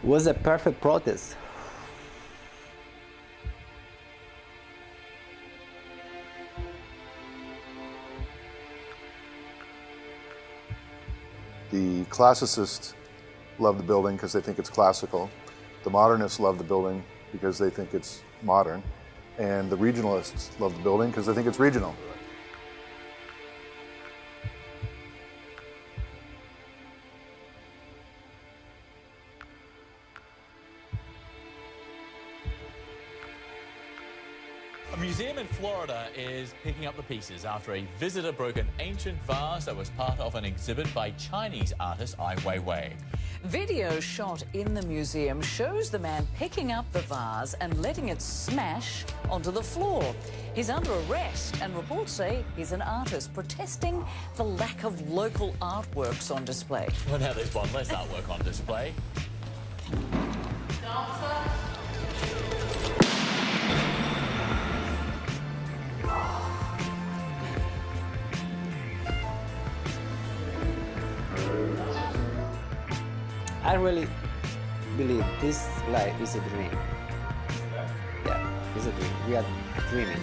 was a perfect protest. The classicists love the building because they think it's classical. The modernists love the building because they think it's modern. And the regionalists love the building because they think it's regional. A museum in Florida is picking up the pieces after a visitor broke an ancient vase that was part of an exhibit by Chinese artist Ai Weiwei. Video shot in the museum shows the man picking up the vase and letting it smash onto the floor. He's under arrest, and reports say he's an artist protesting the lack of local artworks on display. Well, now there's one less artwork on display. I really believe this life is a dream. Yeah, it's a dream. We are dreaming.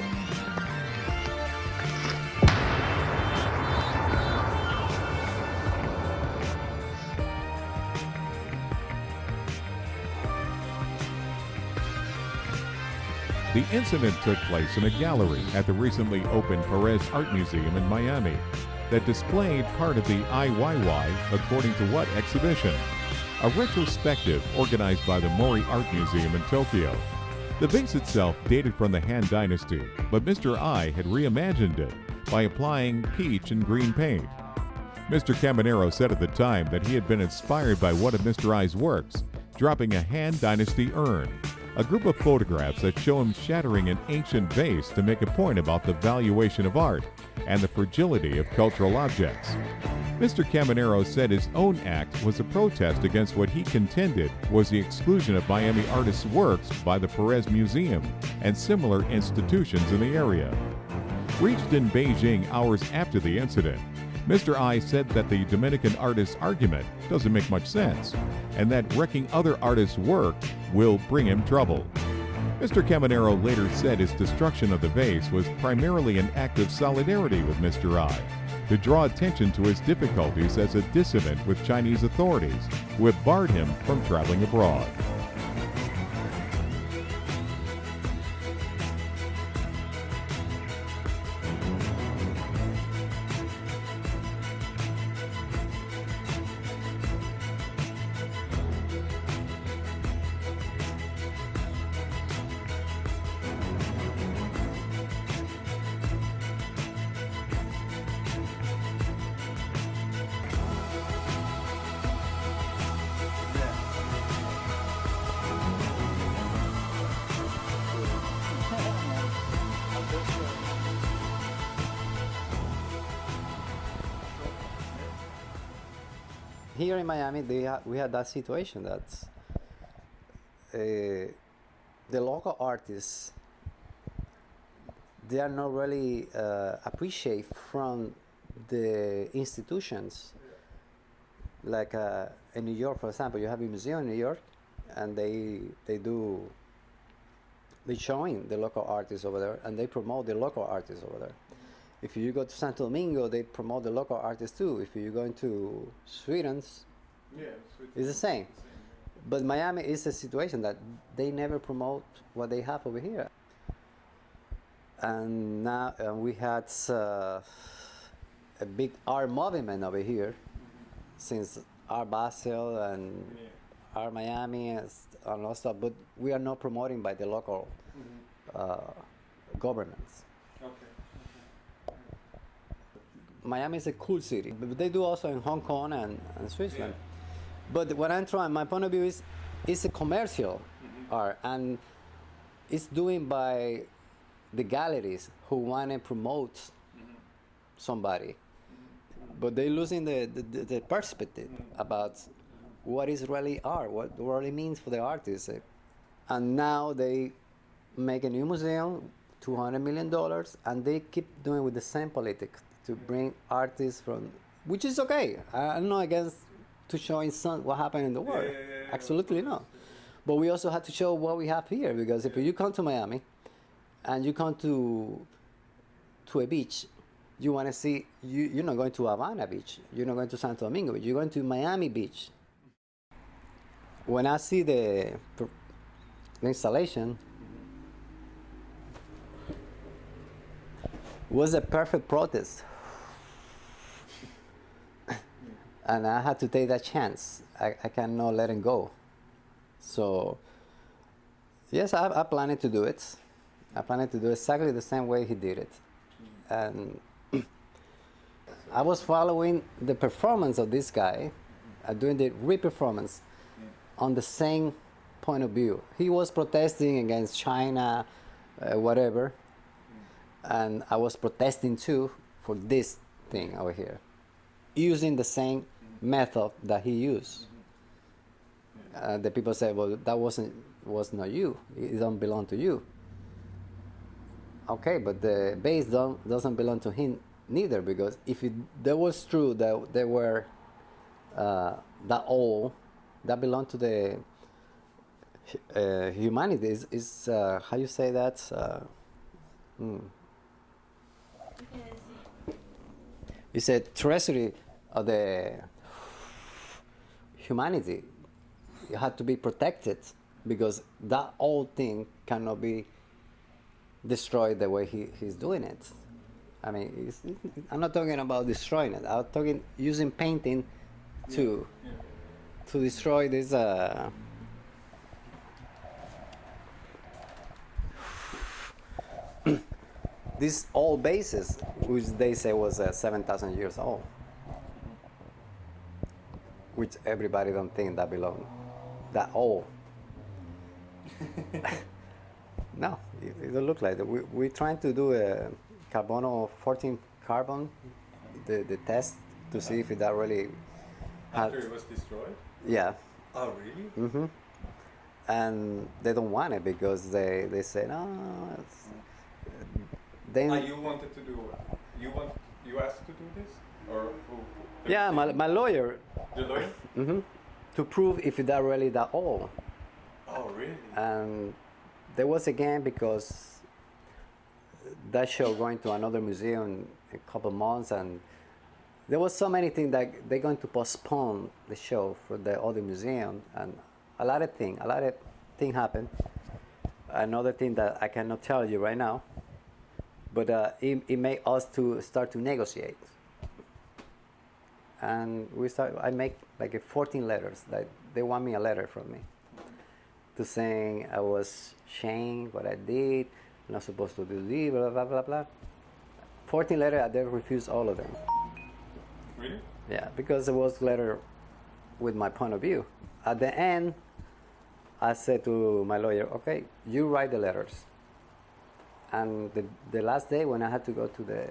The incident took place in a gallery at the recently opened Perez Art Museum in Miami that displayed part of the Ai Weiwei according to what exhibition? A retrospective organized by the Moor Art Museum in Tokyo. The vase itself dated from the Han Dynasty, but Mr. Ai had reimagined it by applying peach and green paint. Mr. Caminero said at the time that he had been inspired by one of Mr. Ai's works, dropping a Han Dynasty urn, a group of photographs that show him shattering an ancient vase to make a point about the valuation of art and the fragility of cultural objects. Mr. Caminero said his own act was a protest against what he contended was the exclusion of Miami artists' works by the Perez Museum and similar institutions in the area. Reached in Beijing hours after the incident, Mr. Ai said that the Dominican artist's argument doesn't make much sense, and that wrecking other artists' work will bring him trouble. Mr. Caminero later said his destruction of the vase was primarily an act of solidarity with Mr. Ai, to draw attention to his difficulties as a dissident with Chinese authorities, who have barred him from traveling abroad. Here in Miami, we had that situation that the local artists, they are not really appreciated from the institutions. Like in New York, for example, you have a museum in New York, and they showing the local artists over there, and they promote the local artists over there. If you go to Santo Domingo, they promote the local artists too. If you go into Sweden, it's the same. But Miami is a situation that they never promote what they have over here. And now we had a big art movement over here, since Art Basel and Art Miami and all stuff. But we are not promoting by the local governments. Miami is a cool city, but they do also in Hong Kong and Switzerland. But what I'm trying, my point of view is, it's a commercial art, and it's doing by the galleries who want to promote somebody, but they're losing the perspective about what is really art, what it really means for the artist. And now they make a new museum, $200 million, and they keep doing with the same politics to bring artists from, which is okay. I'm not against to showing what happened in the world. Absolutely not. But we also had to show what we have here, because if you come to Miami and you come to a beach, you want to see, you're not going to Havana Beach, you're not going to Santo Domingo Beach, you're going to Miami Beach. When I see the installation, it was a perfect protest. And I had to take that chance. I cannot let it go. So, yes, I planned to do it. I planned to do exactly the same way he did it. And I was following the performance of this guy, doing the re-performance on the same point of view. He was protesting against China, whatever, and I was protesting too for this thing over here, using the same method that he used. The people say, well, that was not you. It don't belong to you. Okay, but the bass doesn't belong to him neither, because if that was true that they were that old, that belonged to the humanity. Is how you say that? It's a treasury of the humanity. It had to be protected, because that old thing cannot be destroyed the way he's doing it. I mean, I'm not talking about destroying it. I'm talking using painting to destroy this. These old bases, which they say was 7,000 years old, which everybody don't think that belong that old. No, it don't look like that. We're trying to do a carbono 14 carbon, the test to see if that really. After it was destroyed? Yeah. Oh, really? Mm-hmm. And they don't want it because they say no. Then You wanted to do. You asked to do this, or who? yeah, my lawyer. The lawyer? Mm-hmm. To prove if that really that old. Oh, really? And there was again, because that show going to another museum in a couple months, and there was so many things that they're going to postpone the show for the other museum, and a lot of things happened. Another thing that I cannot tell you right now, but it made us to start to negotiate. And I make like 14 letters. Like they want me a letter from me to saying I was ashamed what I did, I'm not supposed to do this, blah, blah, blah, blah. 14 letters, they refused all of them. Really? Yeah, because it was letter with my point of view. At the end, I said to my lawyer, okay, you write the letters. And the last day when I had to go to the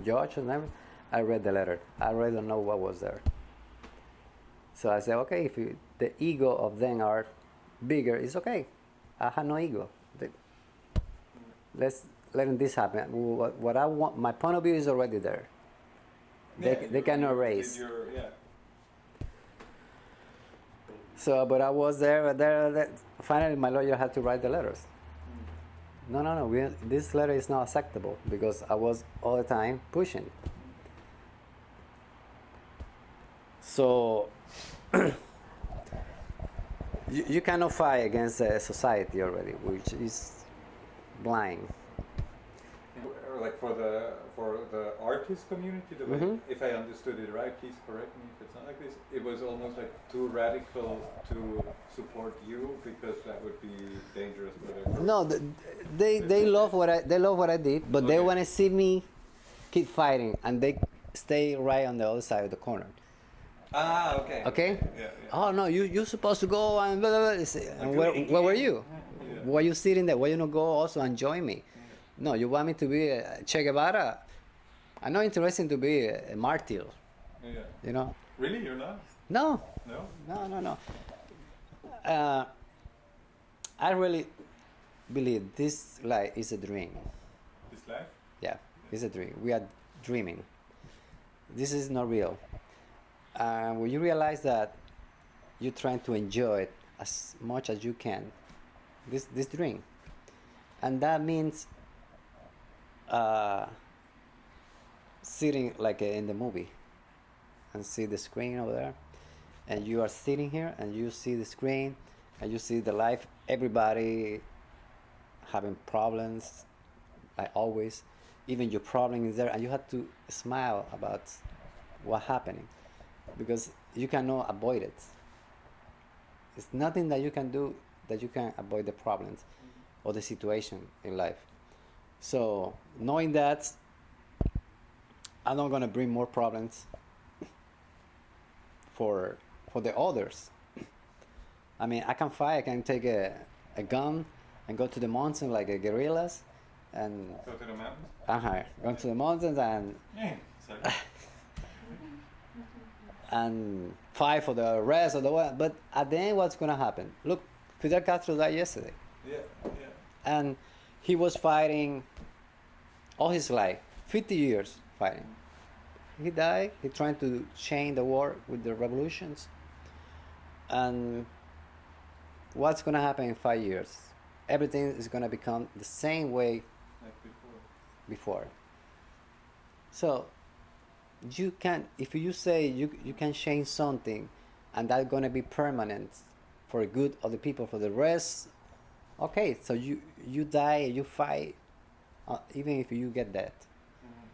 judge and everything, I read the letter. I really don't know what was there. So I said, okay, if the ego of them are bigger, it's okay. I have no ego. Let's let this happen. What I want, my point of view is already there. They cannot erase. So, but I was there. Finally, my lawyer had to write the letters. No. This letter is not acceptable because I was all the time pushing. So, you cannot fight against a society already, which is blind. Like for the artist community, the way, if I understood it right, please correct me if it's not like this. It was almost like too radical to support you because that would be dangerous for their group. No, they love what I did, but they want to see me keep fighting, and they stay right on the other side of the corner. Ah, okay. Okay. Yeah. Oh no, you're supposed to go and blah, blah, blah. And where were you? Yeah. Why you sitting there? Why you not go also and join me? No, you want me to be a Che Guevara? I'm not interested to be a martyr. Yeah. You know? Really, you're not? No. No. I really believe this life is a dream. This life? Yeah, it's a dream. We are dreaming. This is not real. When you realize that you're trying to enjoy it as much as you can, this drink. And that means sitting like in the movie and see the screen over there, and you are sitting here and you see the screen and you see the life, everybody having problems like always, even your problem is there, and you have to smile about what's happening because you cannot avoid it. It's nothing that you can do that you can avoid the problems or the situation in life. So knowing that, I'm not gonna bring more problems for the others. I mean, I can fight. I can take a gun and go to the mountains like a guerrillas, and Go to the mountains? go to the mountains and Yeah. Sorry. and fight for the rest of the world. But at the end, what's gonna happen? Look, Fidel Castro died yesterday, Yeah. and he was fighting all his life, 50 years fighting. He died. He trying to change the war with the revolutions. And what's gonna happen in 5 years? Everything is gonna become the same way Like before. So you can, if you say you can change something, and that's gonna be permanent for the good of the people, for the rest. Okay, so you die, you fight, even if you get dead,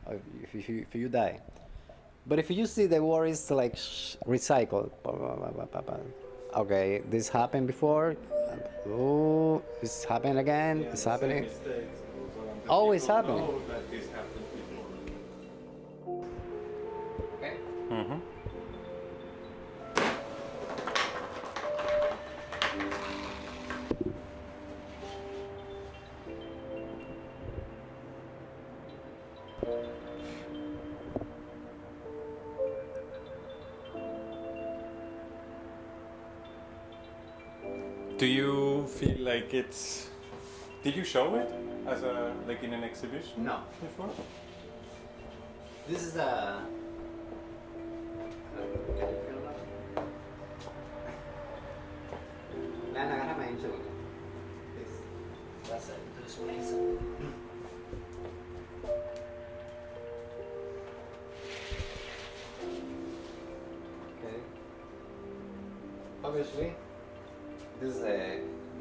or if you die. But if you see the war is like recycled, okay, this happened before, oh, it's happening again, it's happening. Always happening. Know that this happened before. Okay. Mm-hmm. Do you feel like it's? Did you show it as a like in an exhibition? No. Before? This is a. Agárrame ahí un segundo. That's it. This place. Okay. Obviously, this is the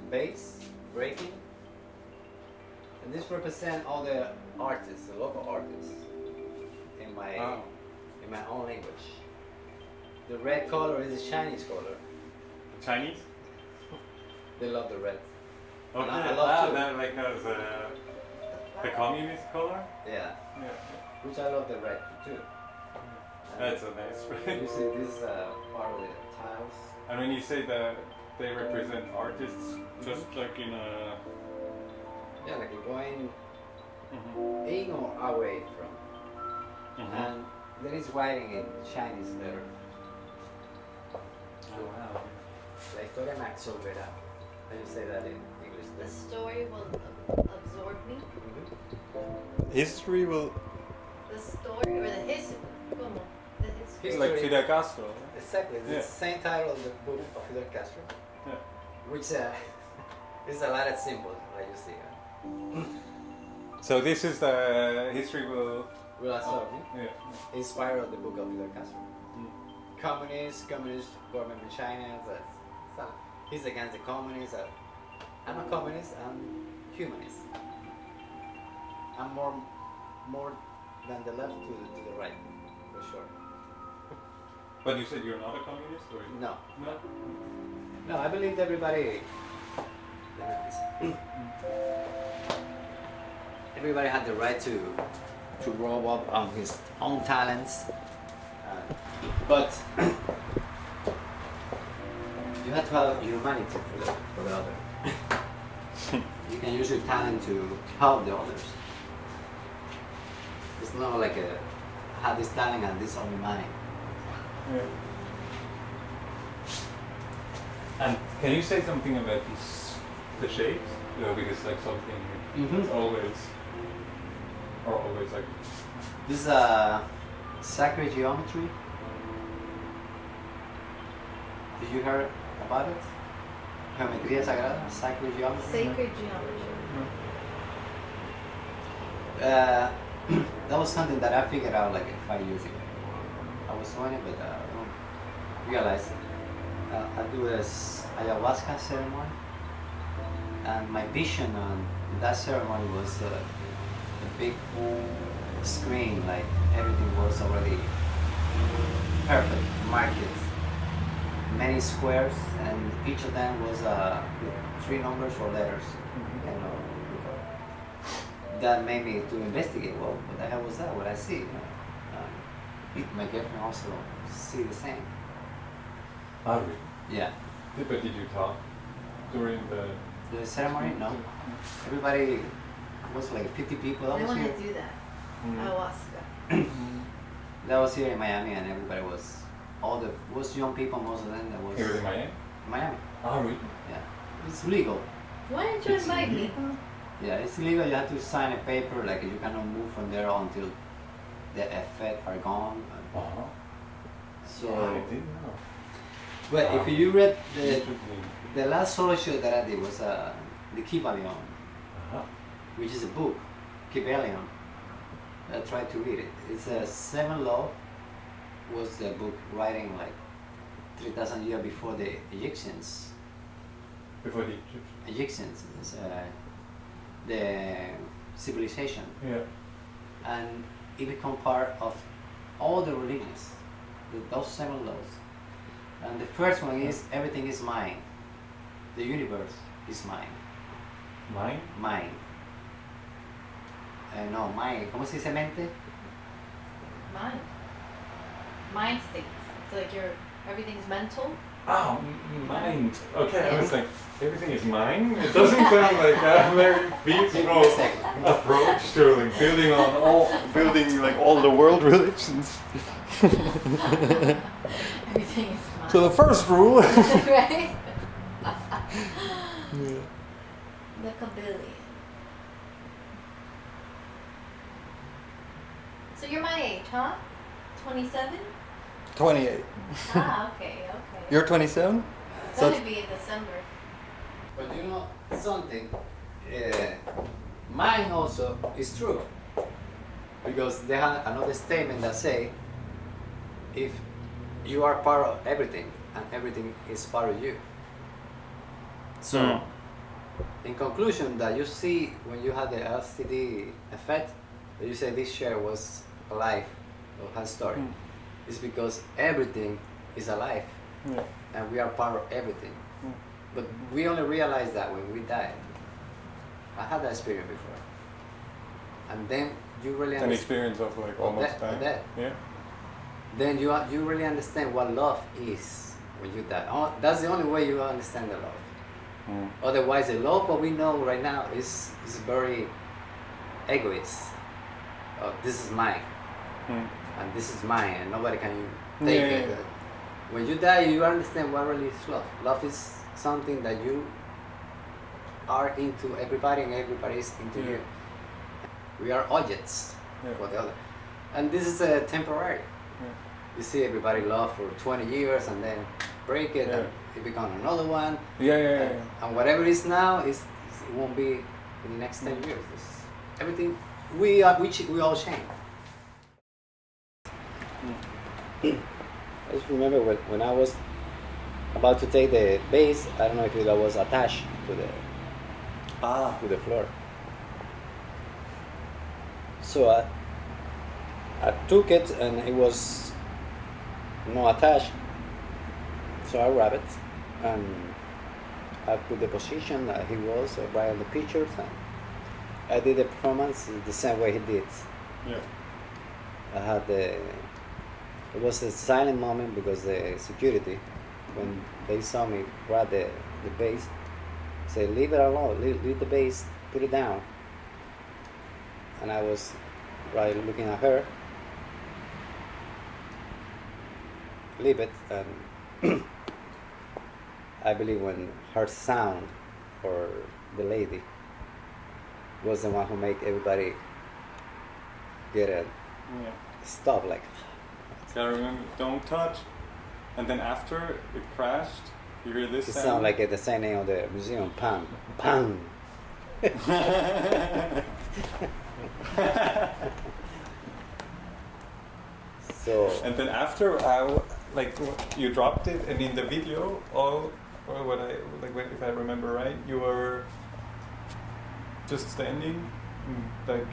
bass breaking, and this represents all the artists, the local artists, in my own language. The red color is the Chinese color. Chinese? They love the red. Okay. I love too. That like as the communist color? Yeah, Yeah. which I love the red too. That's a nice You red. see this part of the tiles. And when you say that they represent artists, just like in a. Yeah, like you're going Mhm. in or away from. Mhm. And then it's writing in Chinese letter. Oh, wow. La historia me absorberá. How do you say that in English? The story will absorb me. History will. The story or the history. Como? The history. It's like History. Fidel Castro. Exactly. It's Yeah. the same title of the book of Fidel Castro, Yeah. which is a lot of symbols, like you see. So this is the history will. Will absorb me. Yeah. Inspired of the book of Fidel Castro. Communist government in China. So he's against the communists. I'm a communist. I'm humanist. I'm more than the left to the right, for sure. But you said you're not a communist, or No, no? no. I believe everybody. Everybody had the right to grow up on his own talents, but you have to have humanity for the other. You can use your talent to help the others. It's not like I have this talent and this only mine. Yeah. And can you say something about the shapes? You know, because like something Mhm. it's always like. This is a sacred geometry. Did you hear about it? Geometría sagrada, sacred geometry. Sacred geometry. That was something that I figured out like 5 years ago. I was doing it, but I don't realize I do this ayahuasca ceremony, and my vision on that ceremony was a big screen, like everything was already perfect, marked, many squares, and each of them was with 3 numbers or letters. You know, that made me to investigate. Well, what the hell was that? What I see? You know? My girlfriend also see the same. Ah, really? Yeah. But did you talk during the ceremony? No. Everybody was like 50 people. That I was want here. to do that. Ayahuasca. That was here in Miami, and everybody was was young people. Most of them that was here in Miami. Miami. Ah, really? Yeah. It's legal. Why didn't you invite me? Yeah, it's illegal. You have to sign a paper, like you cannot move from there until the effects are gone. Uh-huh. So, I didn't know. but if you read Interesting. the last solo show that I did was the Kybalion, Uh-huh. which is a book, Kybalion. I tried to read it. It's a 7 Law was the book writing like 3,000 years before the Egyptians. Before the Egyptians. Egyptians, the civilization, Yeah. and it become part of all the religions, those 7 laws. And the first one is everything is mine. The universe is mine. Mine? Mine. No, mine. ¿Cómo se dice mente? Mind. Mind states. It's like everything's mental. Oh, mind. Okay, I was Yeah. like, everything is mine? It doesn't sound like a very peaceful approach to like building like all the world religions. Everything is mine. So the first rule. Right? The Kabbalion. So you're my age, huh? 27? 28. Ah, okay, okay. You're 27? It's So gonna be in December. But you know something, mine also is true, because they have another statement that say, if you are part of everything and everything is part of you. So, in conclusion, that you see when you had the LCD effect, that you say this chair was alive or has story, it's because everything is alive, and we are part of everything. But we only realize that when we die. I had that experience before. And then you really An experience of like almost dying. death. Yeah. Then you really understand what love is when you die. That's the only way you understand the love. Otherwise, the love what we know right now is very egoist. Oh, this is mine, and this is mine, and nobody can take it. Yeah. When you die, you understand what really is love. Love is something that you are into everybody, and everybody is into you. We are objects for the other, and this is temporary. You see everybody love for 20 years and then break it, and it becomes another one. And whatever it is now it won't be in the next 10 years. Everything we all change. I just remember when I was about to take the base, I don't know if that was attached to the floor. So I took it and it was not attached. So I grabbed it and I put the position that he was right on the pictures, and I did the performance the same way he did. Yeah. I had it was a silent moment because the security, when they saw me grab the bass, said, leave it alone, leave the bass, put it down. And I was right looking at her, leave it, and I believe when her sound, or the lady, was the one who made everybody get a stop, like. Gotta remember, don't touch. And then after it crashed, you hear this It sound. sounds like the signing of the museum. Pam, pam. So. And then after, like you dropped it, and in the video, or what I like, if I remember right, you were just standing, like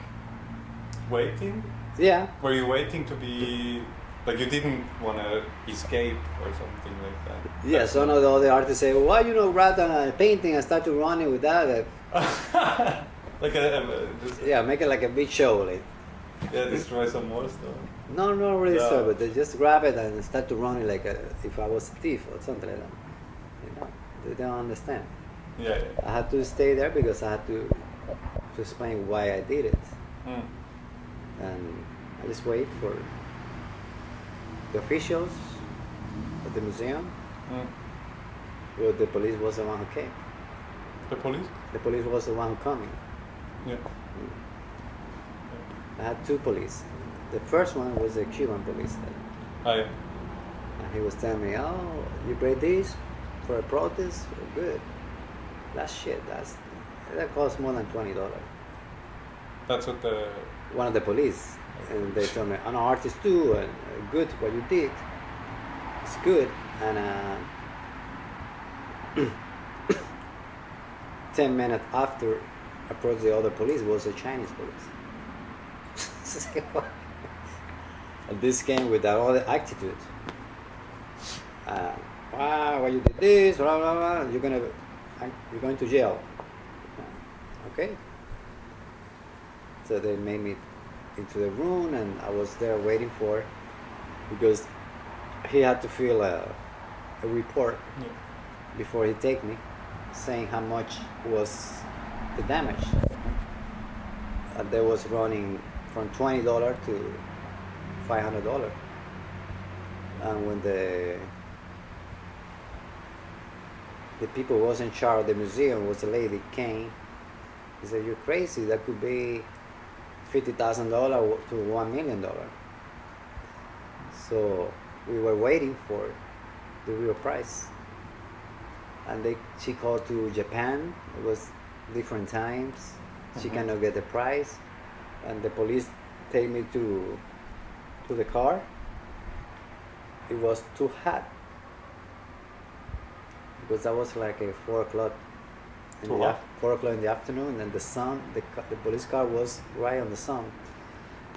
waiting. Yeah. Were you waiting to be like you didn't want to escape or something like that? Yeah. Some of the other artists say, "Why rather than a painting and start to running with that?" Like just, Yeah, make it like a big show, like. yeah, destroy some more stuff. No, not really Yeah. so, but they just grab it and start to run it like if I was a thief or something like that. They don't understand. Yeah, yeah. I had to stay there because I had to explain why I did it. Mm. And I just wait for the officials at the museum. Mm. Well, the police was the one who came. The police? The police was the one who coming. Yeah. I had two police. The first one was the Cuban police. Oh, yeah. And he was telling me, "Oh, you break this for a protest? Good. That shit, that costs more than $20. That's what the. One of the police, and they told me, "I'm an artist too, and good what you did. It's good." And 10 minutes after, approached the other police was a Chinese police. And this came with that other attitude. Wow, why you did this? Blah blah blah. You're going to jail. Okay. So they made me into the room, and I was there waiting for, because he had to fill a report before he take me, saying how much was the damage. And they was running from $20 to $500. And when the people who was in charge of the museum was a lady came, he said, "You're crazy, that could be $50,000 to $1 million. So we were waiting for the real price. And she called to Japan. It was different times. She cannot get the price. And the police take me to the car. It was too hot. Because that was like a 4 o'clock in the afternoon, and the sun, the police car was right on the sun.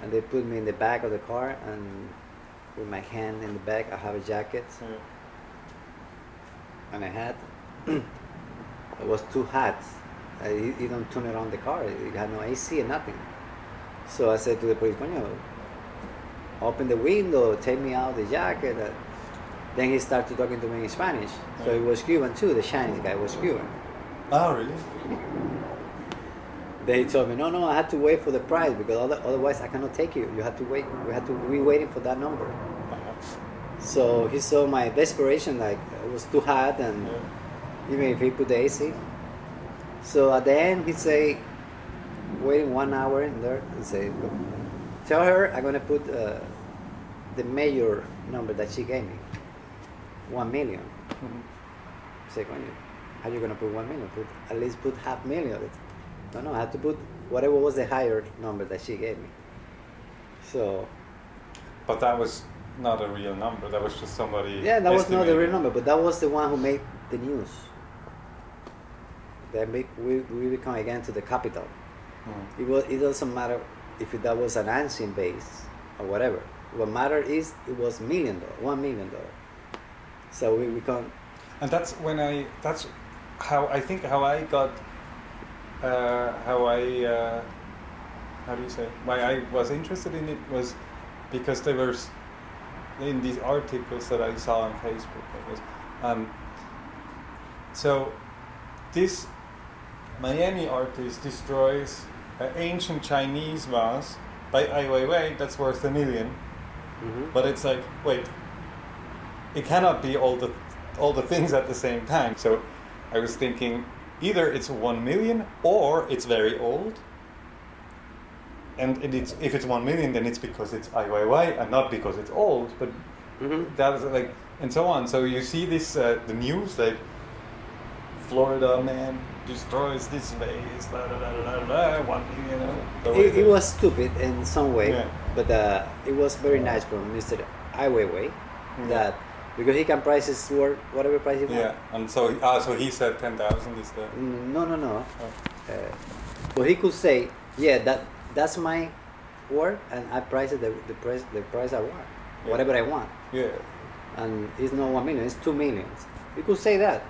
And they put me in the back of the car, and with my hand in the back, I have a jacket and a hat. It was too hot. You don't turn it on the car. It had no AC and nothing. So I said to the police, "Coño, open the window, take me out the jacket." Then he started talking to me in Spanish. So he was Cuban too. The Chinese guy was Cuban. Oh, really? They told me, no, I had to wait for the price because otherwise I cannot take you. You have to wait. We waiting for that number. So he saw my desperation, like it was too hot, and even if he put the AC. So at the end, he say, waiting 1 hour in there, he say, "Tell her I'm gonna put the major number that she gave me, 1 million." I say, "How you gonna put 1 million? At least put $500,000. No, I had to put whatever was the higher number that she gave me. So. But that was not a real number. That was just somebody. Yeah, that was not the real estimating. number, but that was the one who made the news. Then we come again to the capital. It doesn't matter if that was an ancient base or whatever. What mattered is it was $1 million. So we come. And that's how I think how I got. How do you say? Why I was interested in it was because there was in these articles that I saw on Facebook. I guess. So this Miami artist destroys an ancient Chinese vase by Ai Weiwei that's worth $1 million. But it's like, wait, it cannot be all the things at the same time. So I was thinking either it's 1 million or it's very old. And if it's 1 million, then it's because it's Ai Weiwei and not because it's old. But that's like and so on. So you see this the news like Florida man destroys this vase, da, da, da, da, da, da, one, you know. So It was stupid in some way, Yeah. but it was very nice from Mr. Ai Weiwei that because he can price his work whatever price he wants. yeah, and so so he said 10,000 is the No. But he could say, yeah, that's my work, and I price it the price I want, whatever I want, yeah. and it's not 1 million, it's 2 millions. He could say that.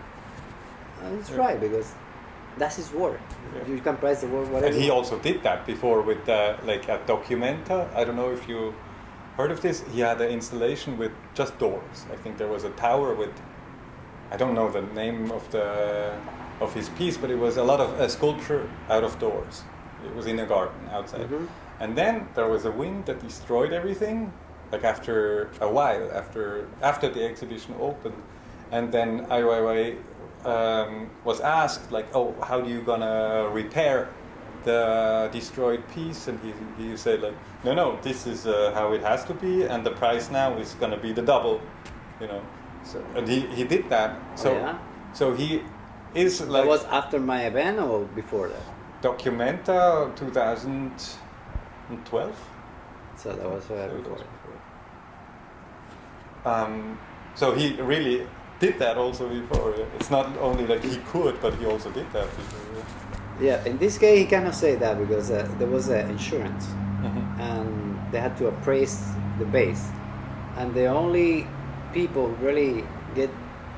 And it's right because that's his work. Yeah. You can price the work whatever. And he you want. also did that before with like a Documenta. I don't know if you heard of this. He had an installation with just doors. I think there was a tower with, I don't know the name of his piece, but it was a lot of sculpture out of doors. It was in a garden outside. Mhm. And then there was a wind that destroyed everything. Like after a while, after the exhibition opened, and then Ai Weiwei was asked like, oh, how do you gonna repair the destroyed piece? And he said like, no, this is how it has to be, and the price now is gonna be the double, you know. So and he did that. So yeah? so he is like That was after my event or before that? Documenta 2012. So that was So it before. was so he really did that also before. It's not only like he could, but he also did that before. Yeah, in this case he cannot say that because there was insurance, and they had to appraise the base, and the only people who really get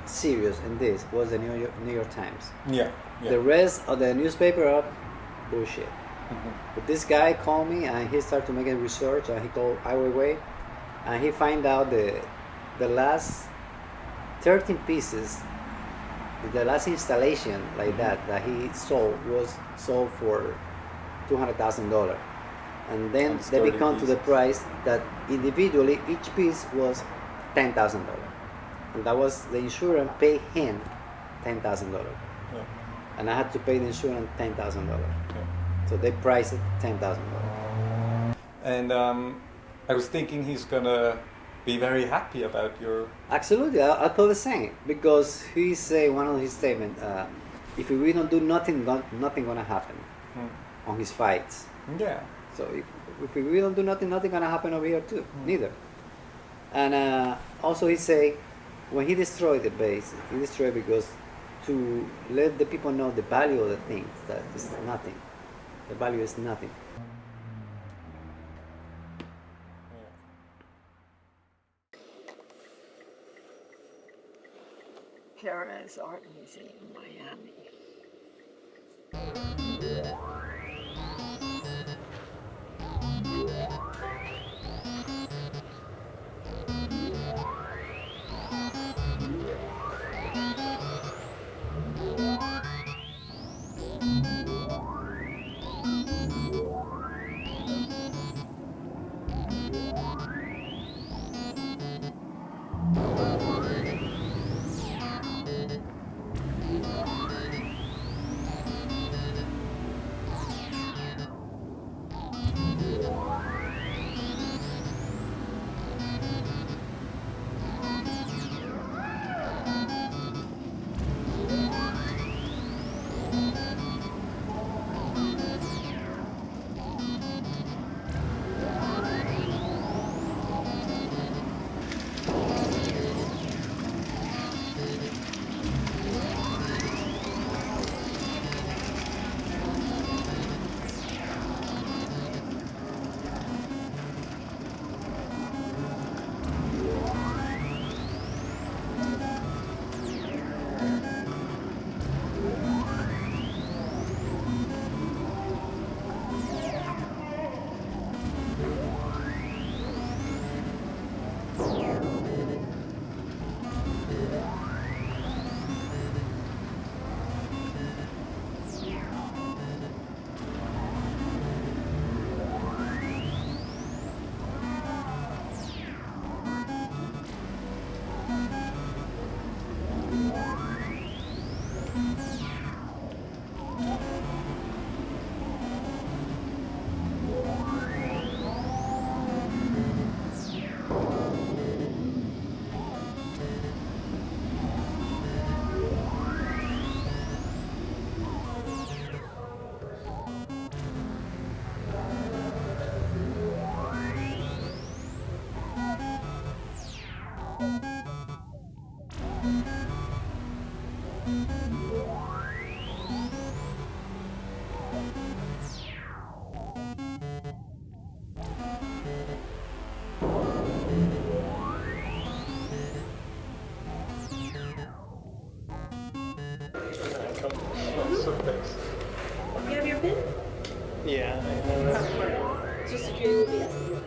serious in this was the New York Times. Yeah. The rest of the newspaper are bullshit. But this guy called me and he started to make a research, and he called Ai Weiwei, and he find out the last 13 pieces, the last installation like that he sold was sold for $200,000, and then That's they 30 become to the pieces. price that individually each piece was $10,000, and that was the insurance pay him $10,000, Yeah. and I had to pay the insurance $10,000. Yeah. So they priced it $10,000. And I was thinking he's gonna be very happy about your. Absolutely, I thought the same because he say one of his statements: if we don't do nothing, nothing gonna happen on his fights. Yeah. So if we don't do nothing, nothing gonna happen over here too. Neither. And also he say when he destroyed the base, he destroyed because to let the people know the value of the things that is nothing. The value is nothing. Perez Art Museum, Miami. Thanks. You have your pin? Yeah. Just security will be asking you.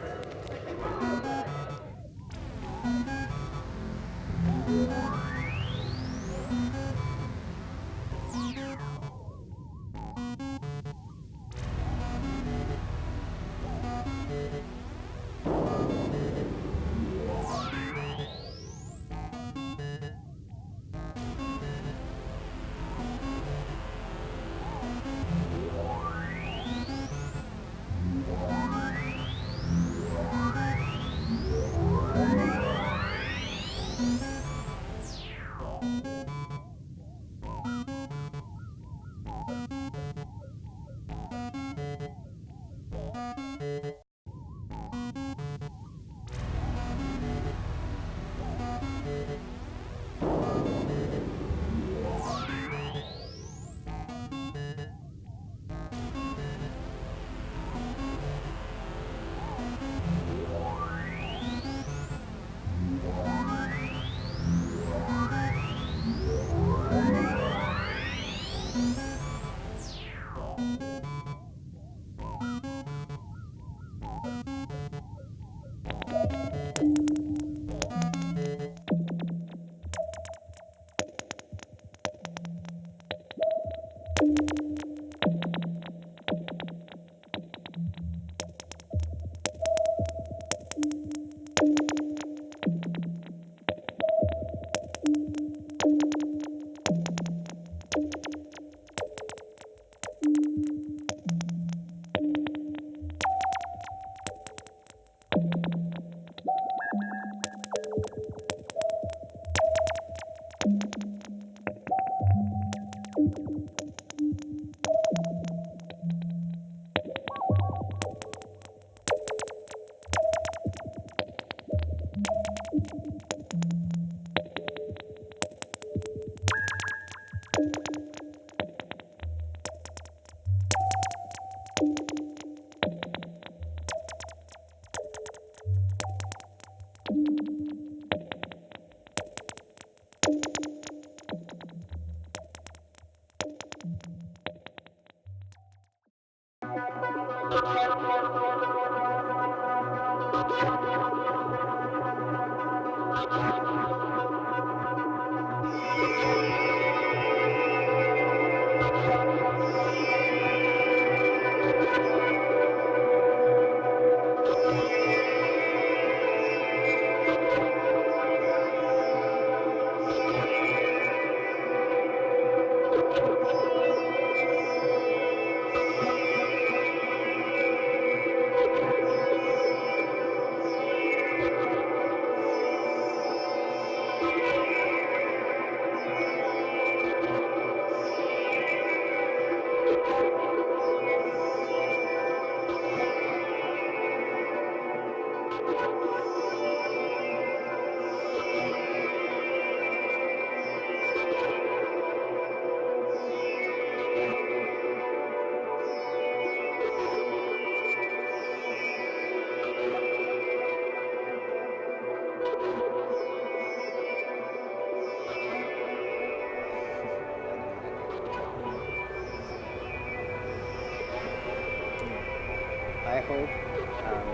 I hope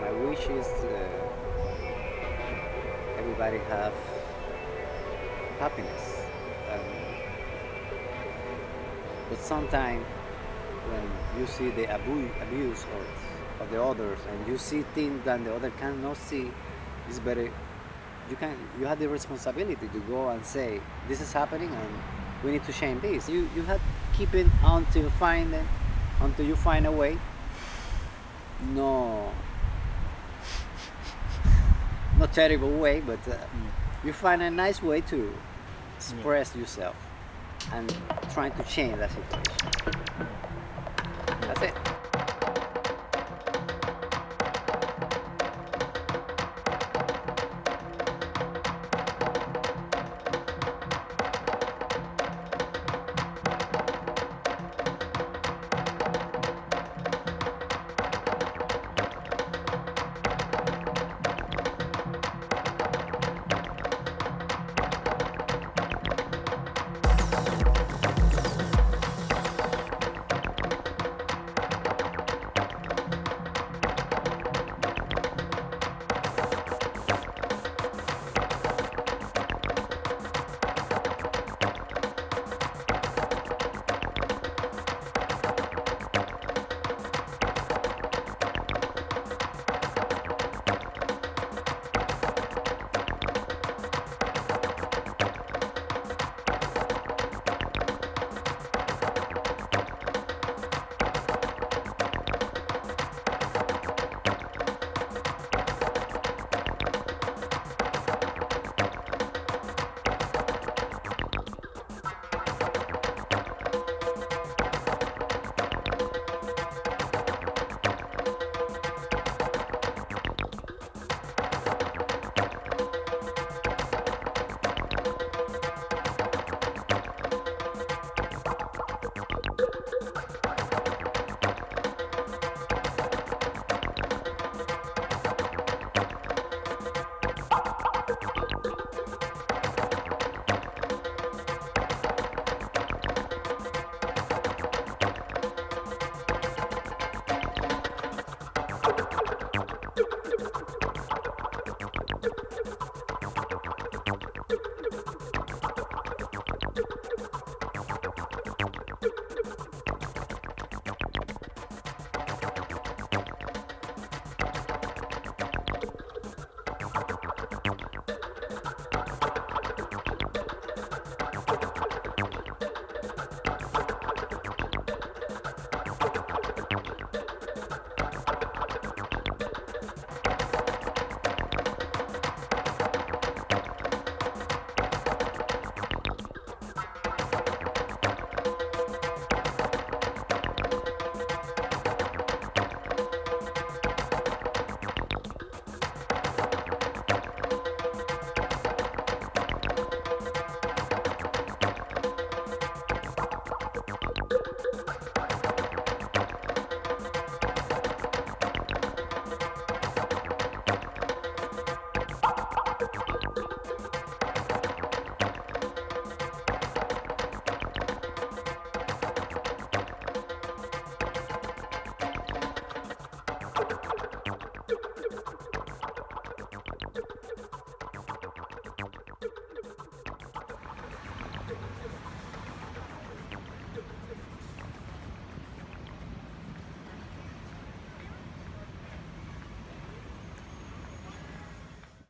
my wish is everybody have happiness. But sometimes when you see the abuse of the others and you see things that the other cannot see, it's better. You have the responsibility to go and say this is happening and we need to change this. You have to keep it until you find a way. No, not terrible way, but you find a nice way to express yourself and trying to change that situation. That's it.